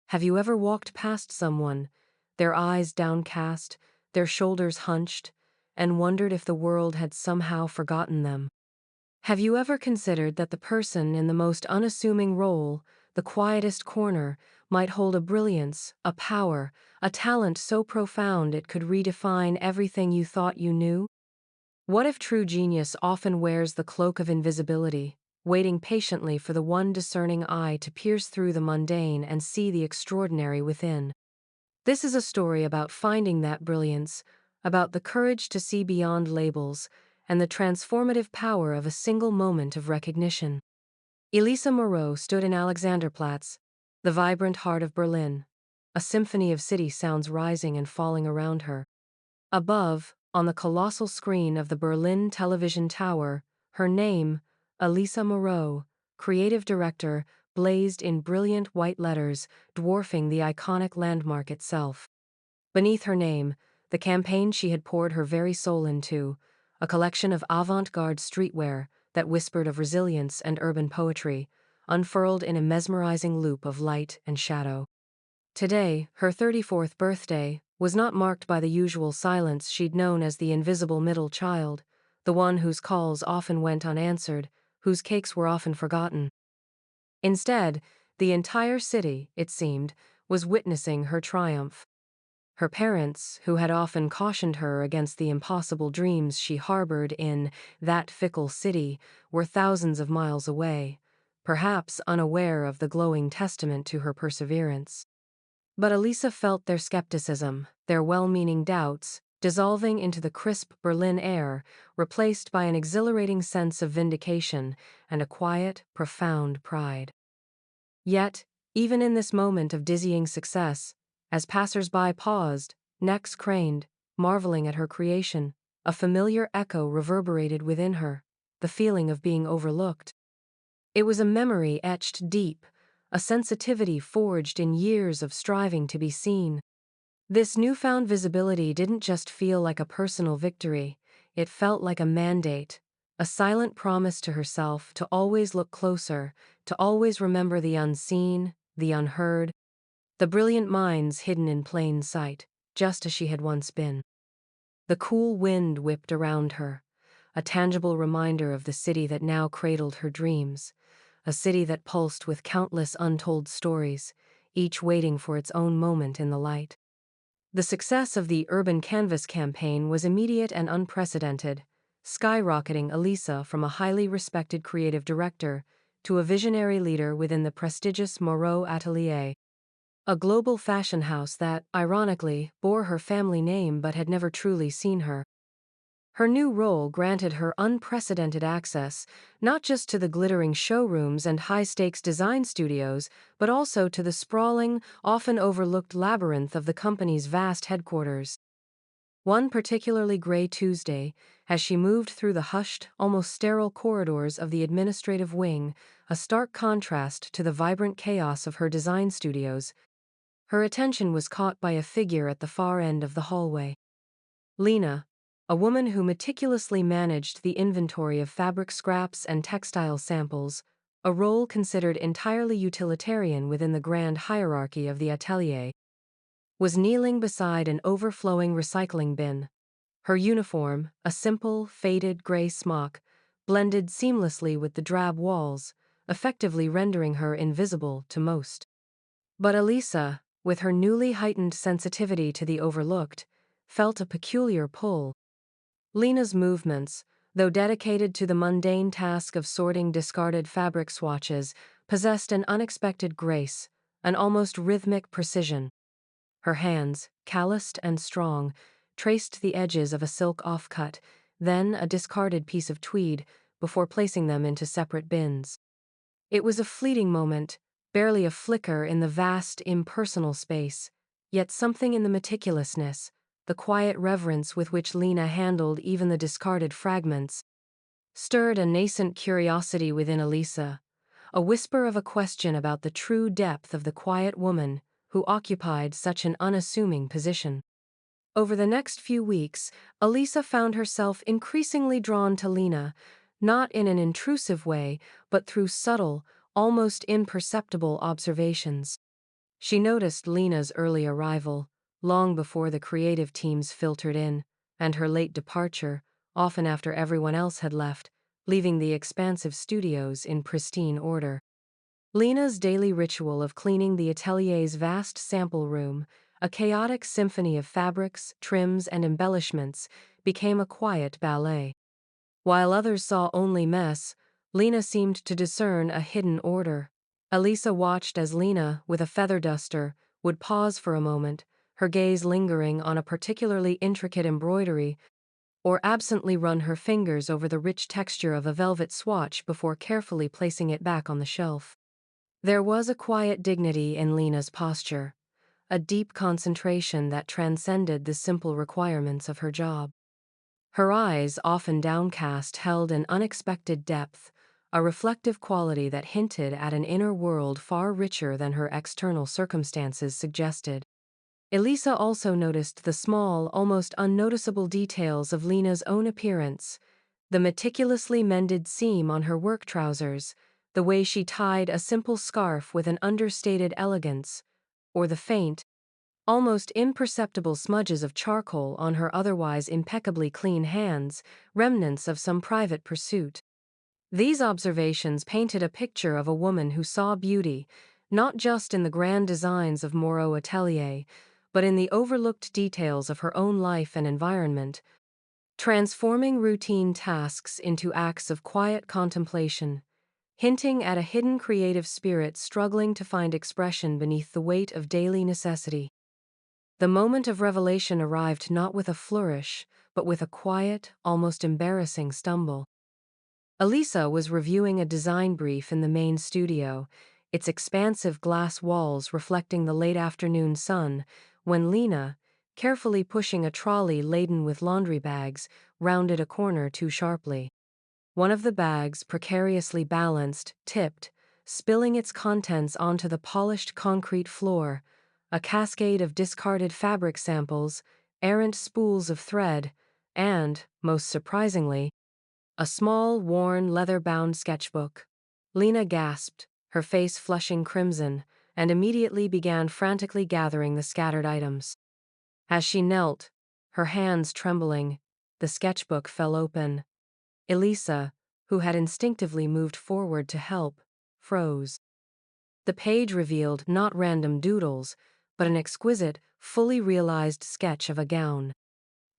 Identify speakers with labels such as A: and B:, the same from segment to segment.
A: Have you ever walked past someone, their eyes downcast, their shoulders hunched, and wondered if the world had somehow forgotten them? Have you ever considered that the person in the most unassuming role, the quietest corner, might hold a brilliance, a power, a talent so profound it could redefine everything you thought you knew? What if true genius often wears the cloak of invisibility, waiting patiently for the one discerning eye to pierce through the mundane and see the extraordinary within? This is a story about finding that brilliance, about the courage to see beyond labels, and the transformative power of a single moment of recognition. Elisa Moreau stood in Alexanderplatz, the vibrant heart of Berlin, a symphony of city sounds rising and falling around her. Above, on the colossal screen of the Berlin television tower, her name, Elisa Moreau, creative director, blazed in brilliant white letters, dwarfing the iconic landmark itself. Beneath her name, the campaign she had poured her very soul into, a collection of avant-garde streetwear that whispered of resilience and urban poetry, unfurled in a mesmerizing loop of light and shadow. Today, her 34th birthday, was not marked by the usual silence she'd known as the invisible middle child, the one whose calls often went unanswered, whose cakes were often forgotten. Instead, the entire city, it seemed, was witnessing her triumph. Her parents, who had often cautioned her against the impossible dreams she harbored in that fickle city, were thousands of miles away, perhaps unaware of the glowing testament to her perseverance. But Elisa felt their skepticism, their well-meaning doubts, dissolving into the crisp Berlin air, replaced by an exhilarating sense of vindication and a quiet, profound pride. Yet, even in this moment of dizzying success, as passers-by paused, necks craned, marveling at her creation, a familiar echo reverberated within her, the feeling of being overlooked. It was a memory etched deep, a sensitivity forged in years of striving to be seen. This newfound visibility didn't just feel like a personal victory, it felt like a mandate, a silent promise to herself to always look closer, to always remember the unseen, the unheard, the brilliant minds hidden in plain sight, just as she had once been. The cool wind whipped around her, a tangible reminder of the city that now cradled her dreams, a city that pulsed with countless untold stories, each waiting for its own moment in the light. The success of the Urban Canvas campaign was immediate and unprecedented, skyrocketing Elisa from a highly respected creative director to a visionary leader within the prestigious Moreau Atelier, a global fashion house that, ironically, bore her family name but had never truly seen her. Her new role granted her unprecedented access, not just to the glittering showrooms and high-stakes design studios, but also to the sprawling, often overlooked labyrinth of the company's vast headquarters. One particularly gray Tuesday, as she moved through the hushed, almost sterile corridors of the administrative wing, a stark contrast to the vibrant chaos of her design studios, her attention was caught by a figure at the far end of the hallway. Lena, a woman who meticulously managed the inventory of fabric scraps and textile samples, a role considered entirely utilitarian within the grand hierarchy of the atelier, was kneeling beside an overflowing recycling bin. Her uniform, a simple, faded gray smock, blended seamlessly with the drab walls, effectively rendering her invisible to most. But Elisa, with her newly heightened sensitivity to the overlooked, felt a peculiar pull. Lena's movements, though dedicated to the mundane task of sorting discarded fabric swatches, possessed an unexpected grace, an almost rhythmic precision. Her hands, calloused and strong, traced the edges of a silk offcut, then a discarded piece of tweed, before placing them into separate bins. It was a fleeting moment, barely a flicker in the vast, impersonal space, yet something in the meticulousness, the quiet reverence with which Lena handled even the discarded fragments, stirred a nascent curiosity within Elisa, a whisper of a question about the true depth of the quiet woman who occupied such an unassuming position. Over the next few weeks, Elisa found herself increasingly drawn to Lena, not in an intrusive way, but through subtle, almost imperceptible observations. She noticed Lena's early arrival, long before the creative teams filtered in, and her late departure, often after everyone else had left, leaving the expansive studios in pristine order. Lena's daily ritual of cleaning the atelier's vast sample room, a chaotic symphony of fabrics, trims, and embellishments, became a quiet ballet. While others saw only mess, Lena seemed to discern a hidden order. Elisa watched as Lena, with a feather duster, would pause for a moment, her gaze lingering on a particularly intricate embroidery, or absently run her fingers over the rich texture of a velvet swatch before carefully placing it back on the shelf. There was a quiet dignity in Lena's posture, a deep concentration that transcended the simple requirements of her job. Her eyes, often downcast, held an unexpected depth, a reflective quality that hinted at an inner world far richer than her external circumstances suggested. Elisa also noticed the small, almost unnoticeable details of Lena's own appearance: the meticulously mended seam on her work trousers, the way she tied a simple scarf with an understated elegance, or the faint, almost imperceptible smudges of charcoal on her otherwise impeccably clean hands, remnants of some private pursuit. These observations painted a picture of a woman who saw beauty, not just in the grand designs of Moreau Atelier, but in the overlooked details of her own life and environment, transforming routine tasks into acts of quiet contemplation, hinting at a hidden creative spirit struggling to find expression beneath the weight of daily necessity. The moment of revelation arrived not with a flourish, but with a quiet, almost embarrassing stumble. Elisa was reviewing a design brief in the main studio, its expansive glass walls reflecting the late afternoon sun, when Lena, carefully pushing a trolley laden with laundry bags, rounded a corner too sharply. One of the bags, precariously balanced, tipped, spilling its contents onto the polished concrete floor, a cascade of discarded fabric samples, errant spools of thread, and, most surprisingly, a small, worn, leather-bound sketchbook. Lena gasped, her face flushing crimson, and immediately began frantically gathering the scattered items. As she knelt, her hands trembling, the sketchbook fell open. Elisa, who had instinctively moved forward to help, froze. The page revealed not random doodles, but an exquisite, fully realized sketch of a gown.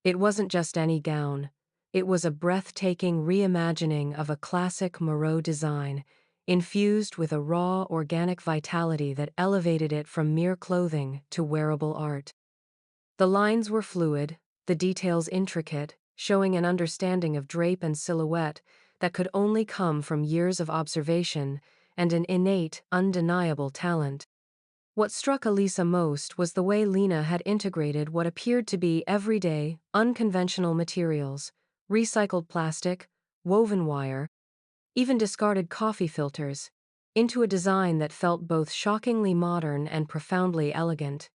A: It wasn't just any gown. It was a breathtaking reimagining of a classic Moreau design, infused with a raw, organic vitality that elevated it from mere clothing to wearable art. The lines were fluid, the details intricate, showing an understanding of drape and silhouette that could only come from years of observation and an innate, undeniable talent. What struck Elisa most was the way Lena had integrated what appeared to be everyday, unconventional materials: recycled plastic, woven wire, even discarded coffee filters, into a design that felt both shockingly modern and profoundly elegant.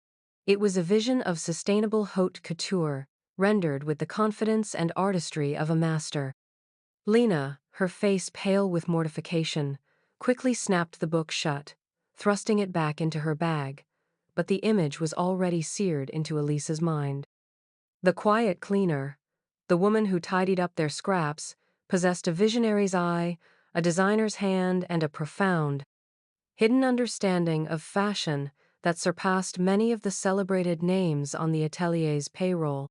A: It was a vision of sustainable haute couture, rendered with the confidence and artistry of a master. Lena, her face pale with mortification, quickly snapped the book shut, thrusting it back into her bag, but the image was already seared into Elisa's mind. The quiet cleaner, the woman who tidied up their scraps, possessed a visionary's eye, a designer's hand, and a profound, hidden understanding of fashion that surpassed many of the celebrated names on the atelier's payroll.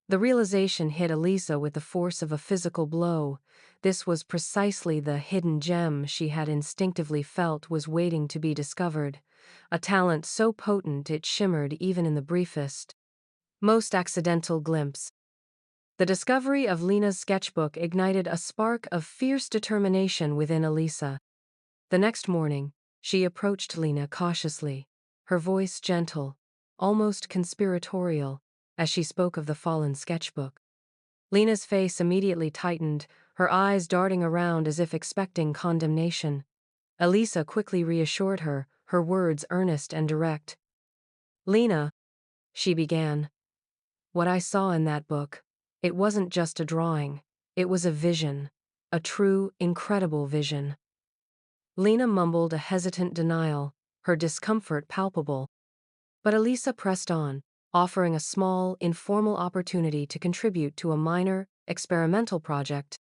A: The realization hit Elisa with the force of a physical blow. This was precisely the hidden gem she had instinctively felt was waiting to be discovered, a talent so potent it shimmered even in the briefest, most accidental glimpse. The discovery of Lena's sketchbook ignited a spark of fierce determination within Elisa. The next morning, she approached Lena cautiously, her voice gentle, almost conspiratorial, as she spoke of the fallen sketchbook. Lena's face immediately tightened, her eyes darting around as if expecting condemnation. Elisa quickly reassured her, her words earnest and direct. "Lena," she began, "what I saw in that book, it wasn't just a drawing, it was a vision, a true, incredible vision." Lena mumbled a hesitant denial, her discomfort palpable. But Elisa pressed on, offering a small, informal opportunity to contribute to a minor, experimental project,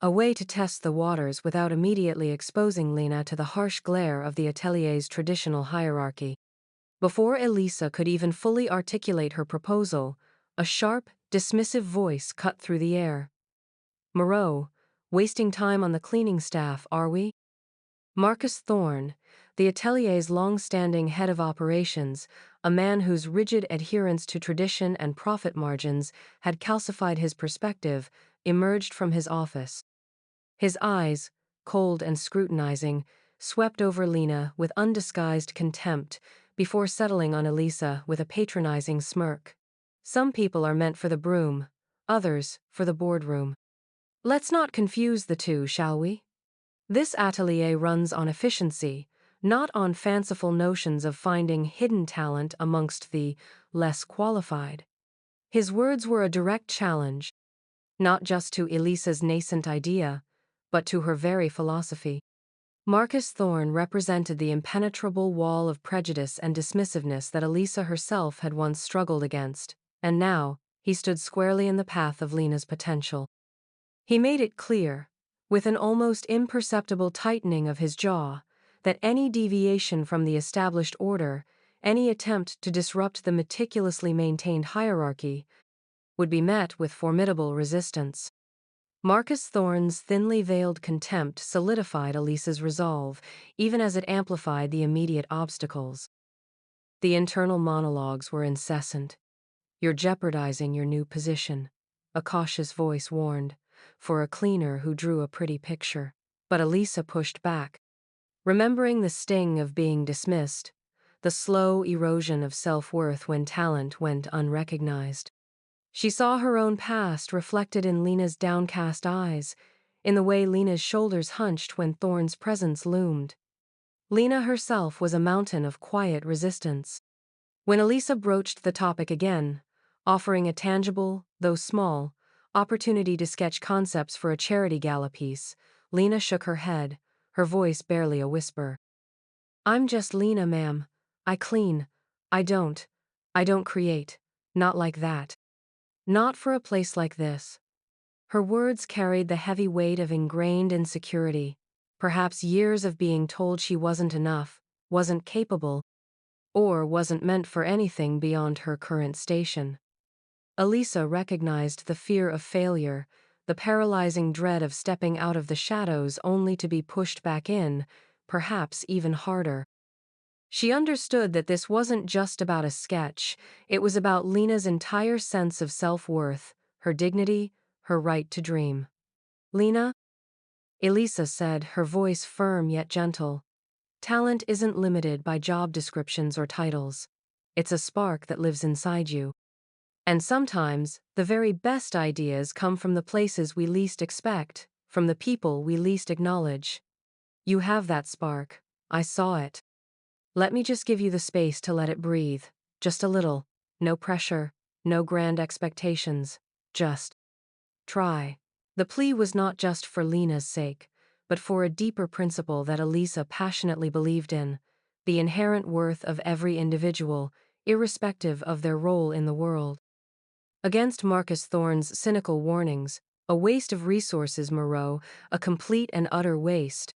A: a way to test the waters without immediately exposing Lena to the harsh glare of the atelier's traditional hierarchy. Before Elisa could even fully articulate her proposal, a sharp, dismissive voice cut through the air. "Moreau, wasting time on the cleaning staff, are we?" Marcus Thorne, the atelier's long-standing head of operations, a man whose rigid adherence to tradition and profit margins had calcified his perspective, emerged from his office. His eyes, cold and scrutinizing, swept over Lena with undisguised contempt before settling on Elisa with a patronizing smirk. "Some people are meant for the broom, others for the boardroom. Let's not confuse the two, shall we? This atelier runs on efficiency, not on fanciful notions of finding hidden talent amongst the less qualified." His words were a direct challenge, not just to Elisa's nascent idea, but to her very philosophy. Marcus Thorne represented the impenetrable wall of prejudice and dismissiveness that Elisa herself had once struggled against, and now he stood squarely in the path of Lena's potential. He made it clear, with an almost imperceptible tightening of his jaw, that any deviation from the established order, any attempt to disrupt the meticulously maintained hierarchy, would be met with formidable resistance. Marcus Thorne's thinly veiled contempt solidified Elisa's resolve, even as it amplified the immediate obstacles. The internal monologues were incessant. "You're jeopardizing your new position," a cautious voice warned, for a cleaner who drew a pretty picture. But Elisa pushed back. Remembering the sting of being dismissed, the slow erosion of self-worth when talent went unrecognized. She saw her own past reflected in Lena's downcast eyes, in the way Lena's shoulders hunched when Thorne's presence loomed. Lena herself was a mountain of quiet resistance. When Elisa broached the topic again, offering a tangible, though small, opportunity to sketch concepts for a charity gala piece, Lena shook her head, her voice barely a whisper. "I'm just Lena, ma'am. I clean. I don't create. Not like that. Not for a place like this." Her words carried the heavy weight of ingrained insecurity, perhaps years of being told she wasn't enough, wasn't capable, or wasn't meant for anything beyond her current station. Elisa recognized the fear of failure, the paralyzing dread of stepping out of the shadows only to be pushed back in, perhaps even harder. She understood that this wasn't just about a sketch, it was about Lena's entire sense of self-worth, her dignity, her right to dream. "Lena," Elisa said, her voice firm yet gentle, "talent isn't limited by job descriptions or titles. It's a spark that lives inside you. And sometimes, the very best ideas come from the places we least expect, from the people we least acknowledge. You have that spark. I saw it. Let me just give you the space to let it breathe. Just a little. No pressure, no grand expectations. Just try." The plea was not just for Lena's sake, but for a deeper principle that Elisa passionately believed in: the inherent worth of every individual, irrespective of their role in the world. Against Marcus Thorne's cynical warnings, "A waste of resources, Moreau, a complete and utter waste,"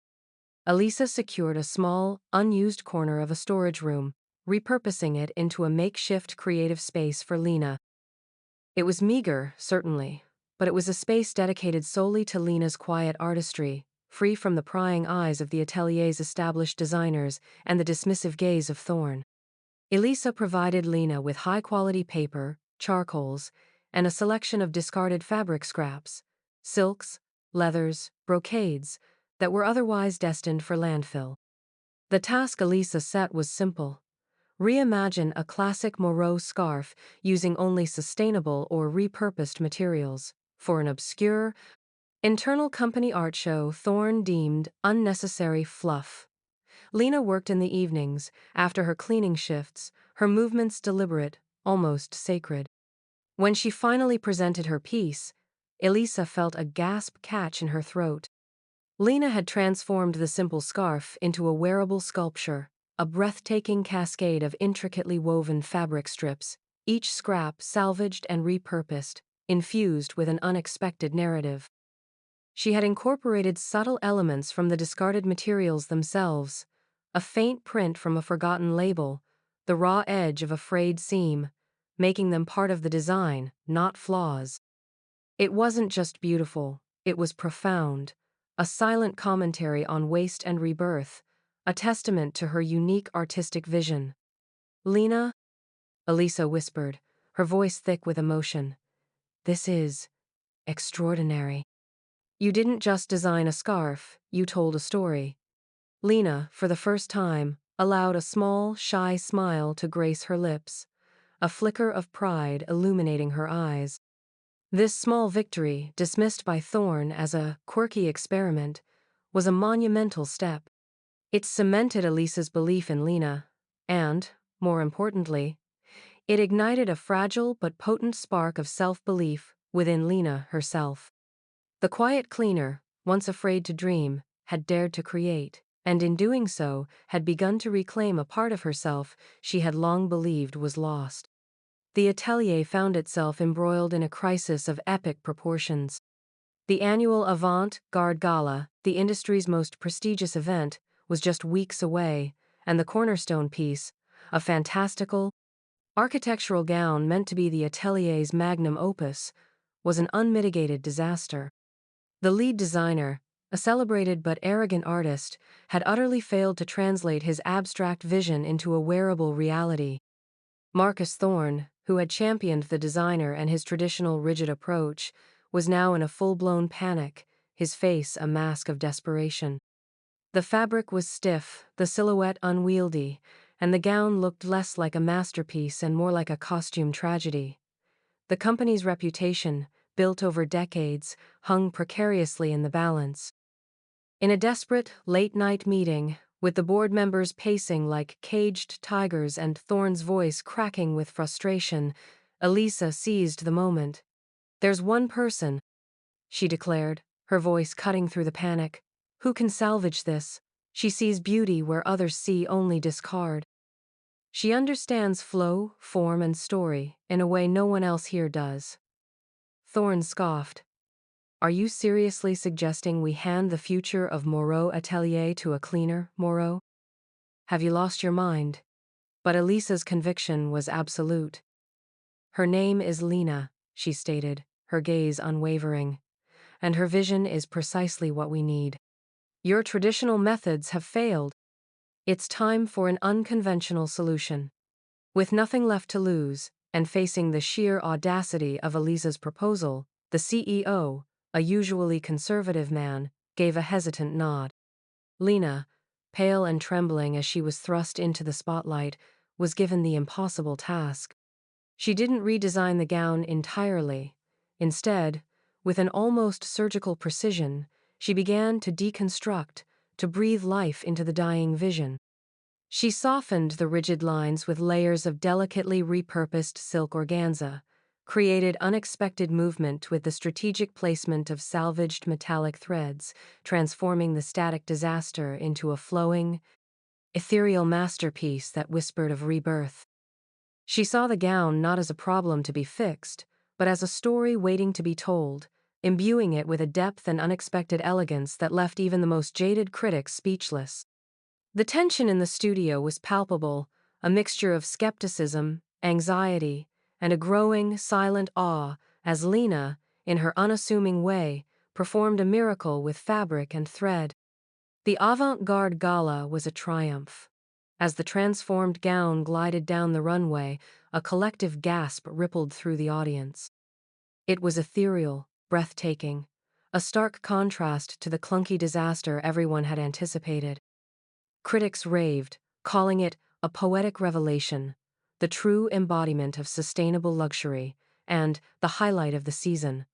A: Elisa secured a small, unused corner of a storage room, repurposing it into a makeshift creative space for Lena. It was meager, certainly, but it was a space dedicated solely to Lena's quiet artistry, free from the prying eyes of the atelier's established designers and the dismissive gaze of Thorne. Elisa provided Lena with high-quality paper, charcoals, and a selection of discarded fabric scraps, silks, leathers, brocades, that were otherwise destined for landfill. The task Elisa set was simple: reimagine a classic Moreau scarf using only sustainable or repurposed materials, for an obscure, internal company art show Thorne deemed unnecessary fluff. Lena worked in the evenings, after her cleaning shifts, her movements deliberate, almost sacred. When she finally presented her piece, Elisa felt a gasp catch in her throat. Lena had transformed the simple scarf into a wearable sculpture, a breathtaking cascade of intricately woven fabric strips, each scrap salvaged and repurposed, infused with an unexpected narrative. She had incorporated subtle elements from the discarded materials themselves, a faint print from a forgotten label, the raw edge of a frayed seam, making them part of the design, not flaws. It wasn't just beautiful, it was profound, a silent commentary on waste and rebirth, a testament to her unique artistic vision. Lena, Elisa whispered, her voice thick with emotion. This is extraordinary. You didn't just design a scarf, you told a story. Lena, for the first time, allowed a small, shy smile to grace her lips, a flicker of pride illuminating her eyes. This small victory, dismissed by Thorne as a quirky experiment, was a monumental step. It cemented Elisa's belief in Lena, and, more importantly, it ignited a fragile but potent spark of self-belief within Lena herself. The quiet cleaner, once afraid to dream, had dared to create, and in doing so, had begun to reclaim a part of herself she had long believed was lost. The atelier found itself embroiled in a crisis of epic proportions. The annual Avant-Garde Gala, the industry's most prestigious event, was just weeks away, and the cornerstone piece, a fantastical, architectural gown meant to be the atelier's magnum opus, was an unmitigated disaster. The lead designer, a celebrated but arrogant artist, had utterly failed to translate his abstract vision into a wearable reality. Marcus Thorne, who had championed the designer and his traditional rigid approach, was now in a full-blown panic, his face a mask of desperation. The fabric was stiff, the silhouette unwieldy, and the gown looked less like a masterpiece and more like a costume tragedy. The company's reputation, built over decades, hung precariously in the balance. In a desperate, late-night meeting, with the board members pacing like caged tigers and Thorne's voice cracking with frustration, Elisa seized the moment. "There's one person," she declared, her voice cutting through the panic, "who can salvage this. She sees beauty where others see only discard. She understands flow, form, and story in a way no one else here does." Thorne scoffed. "Are you seriously suggesting we hand the future of Moreau Atelier to a cleaner, Moreau? Have you lost your mind?" But Elisa's conviction was absolute. "Her name is Lena," she stated, her gaze unwavering, "and her vision is precisely what we need. Your traditional methods have failed. It's time for an unconventional solution." With nothing left to lose, and facing the sheer audacity of Elisa's proposal, the CEO, a usually conservative man, gave a hesitant nod. Lena, pale and trembling as she was thrust into the spotlight, was given the impossible task. She didn't redesign the gown entirely. Instead, with an almost surgical precision, she began to deconstruct, to breathe life into the dying vision. She softened the rigid lines with layers of delicately repurposed silk organza, created unexpected movement with the strategic placement of salvaged metallic threads, transforming the static disaster into a flowing, ethereal masterpiece that whispered of rebirth. She saw the gown not as a problem to be fixed, but as a story waiting to be told, imbuing it with a depth and unexpected elegance that left even the most jaded critics speechless. The tension in the studio was palpable, a mixture of skepticism, anxiety, and a growing, silent awe as Lena, in her unassuming way, performed a miracle with fabric and thread. The avant-garde gala was a triumph. As the transformed gown glided down the runway, a collective gasp rippled through the audience. It was ethereal, breathtaking, a stark contrast to the clunky disaster everyone had anticipated. Critics raved, calling it a poetic revelation, the true embodiment of sustainable luxury, and the highlight of the season.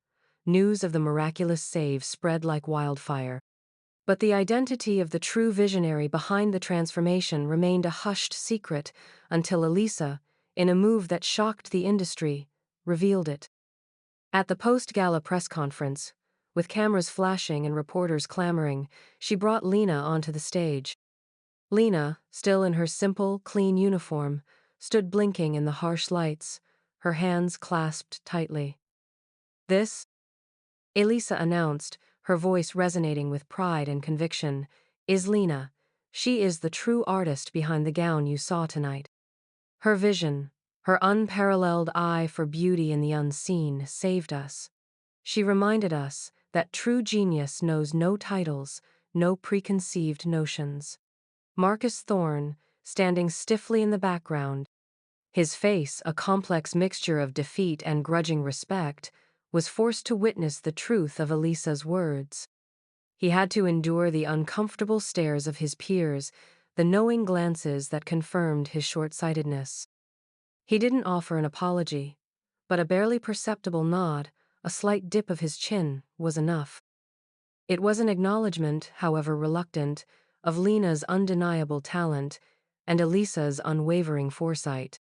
A: News of the miraculous save spread like wildfire. But the identity of the true visionary behind the transformation remained a hushed secret until Elisa, in a move that shocked the industry, revealed it. At the post-gala press conference, with cameras flashing and reporters clamoring, she brought Lena onto the stage. Lena, still in her simple, clean uniform, stood blinking in the harsh lights, her hands clasped tightly. "This," Elisa announced, her voice resonating with pride and conviction, "is Lena. She is the true artist behind the gown you saw tonight." Her vision, her unparalleled eye for beauty in the unseen, saved us. She reminded us that true genius knows no titles, no preconceived notions. Marcus Thorne, standing stiffly in the background, his face a complex mixture of defeat and grudging respect, was forced to witness the truth of Elisa's words. He had to endure the uncomfortable stares of his peers, the knowing glances that confirmed his short-sightedness. He didn't offer an apology, but a barely perceptible nod, a slight dip of his chin, was enough. It was an acknowledgement, however reluctant, of Lena's undeniable talent and Elisa's unwavering foresight.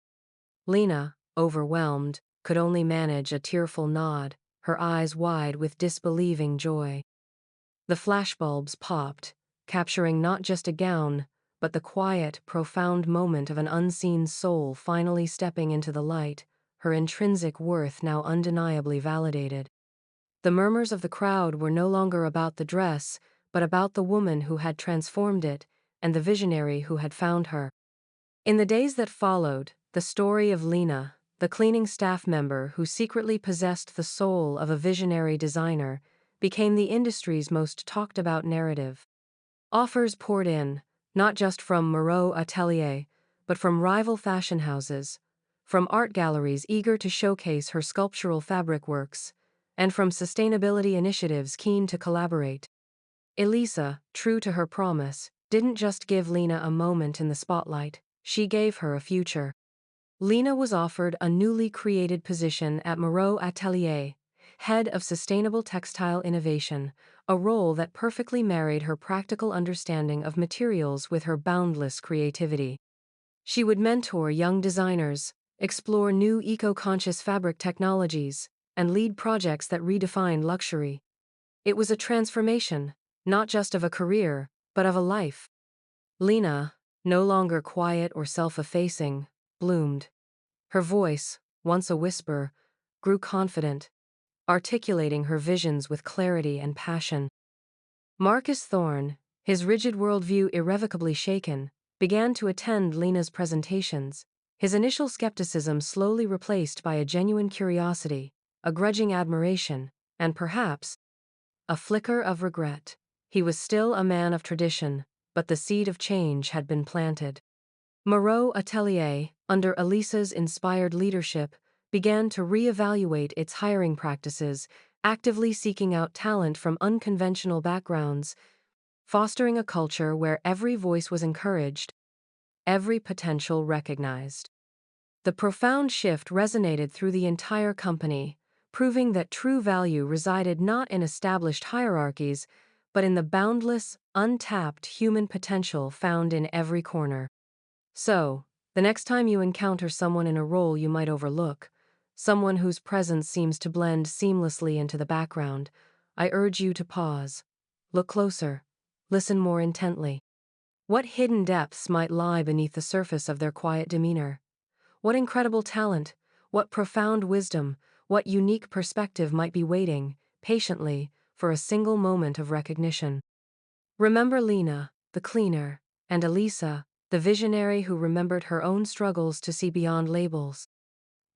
A: Lena, overwhelmed, could only manage a tearful nod, her eyes wide with disbelieving joy. The flashbulbs popped, capturing not just a gown, but the quiet, profound moment of an unseen soul finally stepping into the light, her intrinsic worth now undeniably validated. The murmurs of the crowd were no longer about the dress, but about the woman who had transformed it, and the visionary who had found her. In the days that followed, the story of Lena, the cleaning staff member who secretly possessed the soul of a visionary designer, became the industry's most talked about narrative. Offers poured in, not just from Moreau Atelier, but from rival fashion houses, from art galleries eager to showcase her sculptural fabric works, and from sustainability initiatives keen to collaborate. Elisa, true to her promise, didn't just give Lena a moment in the spotlight, she gave her a future. Lena was offered a newly created position at Moreau Atelier, head of sustainable textile innovation, a role that perfectly married her practical understanding of materials with her boundless creativity. She would mentor young designers, explore new eco-conscious fabric technologies, and lead projects that redefined luxury. It was a transformation, not just of a career, but of a life. Lena, no longer quiet or self-effacing, bloomed. Her voice, once a whisper, grew confident, articulating her visions with clarity and passion. Marcus Thorne, his rigid worldview irrevocably shaken, began to attend Lena's presentations, his initial skepticism slowly replaced by a genuine curiosity, a grudging admiration, and perhaps a flicker of regret. He was still a man of tradition, but the seed of change had been planted. Moreau Atelier, under Elisa's inspired leadership, began to reevaluate its hiring practices, actively seeking out talent from unconventional backgrounds, fostering a culture where every voice was encouraged, every potential recognized. The profound shift resonated through the entire company, proving that true value resided not in established hierarchies, but in the boundless, untapped human potential found in every corner. So, the next time you encounter someone in a role you might overlook, someone whose presence seems to blend seamlessly into the background, I urge you to pause. Look closer. Listen more intently. What hidden depths might lie beneath the surface of their quiet demeanor? What incredible talent, what profound wisdom, what unique perspective might be waiting, patiently, for a single moment of recognition? Remember Lena, the cleaner, and Elisa, the visionary who remembered her own struggles to see beyond labels.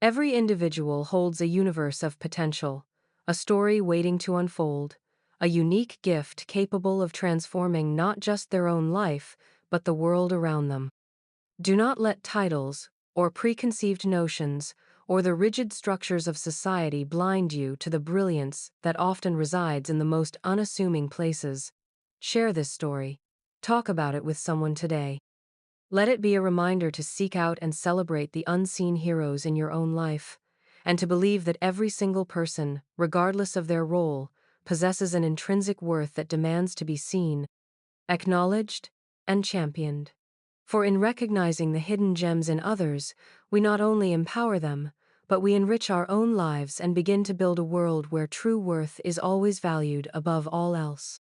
A: Every individual holds a universe of potential, a story waiting to unfold, a unique gift capable of transforming not just their own life, but the world around them. Do not let titles, or preconceived notions, or the rigid structures of society blind you to the brilliance that often resides in the most unassuming places. Share this story. Talk about it with someone today. Let it be a reminder to seek out and celebrate the unseen heroes in your own life, and to believe that every single person, regardless of their role, possesses an intrinsic worth that demands to be seen, acknowledged, and championed. For in recognizing the hidden gems in others, we not only empower them, but we enrich our own lives and begin to build a world where true worth is always valued above all else.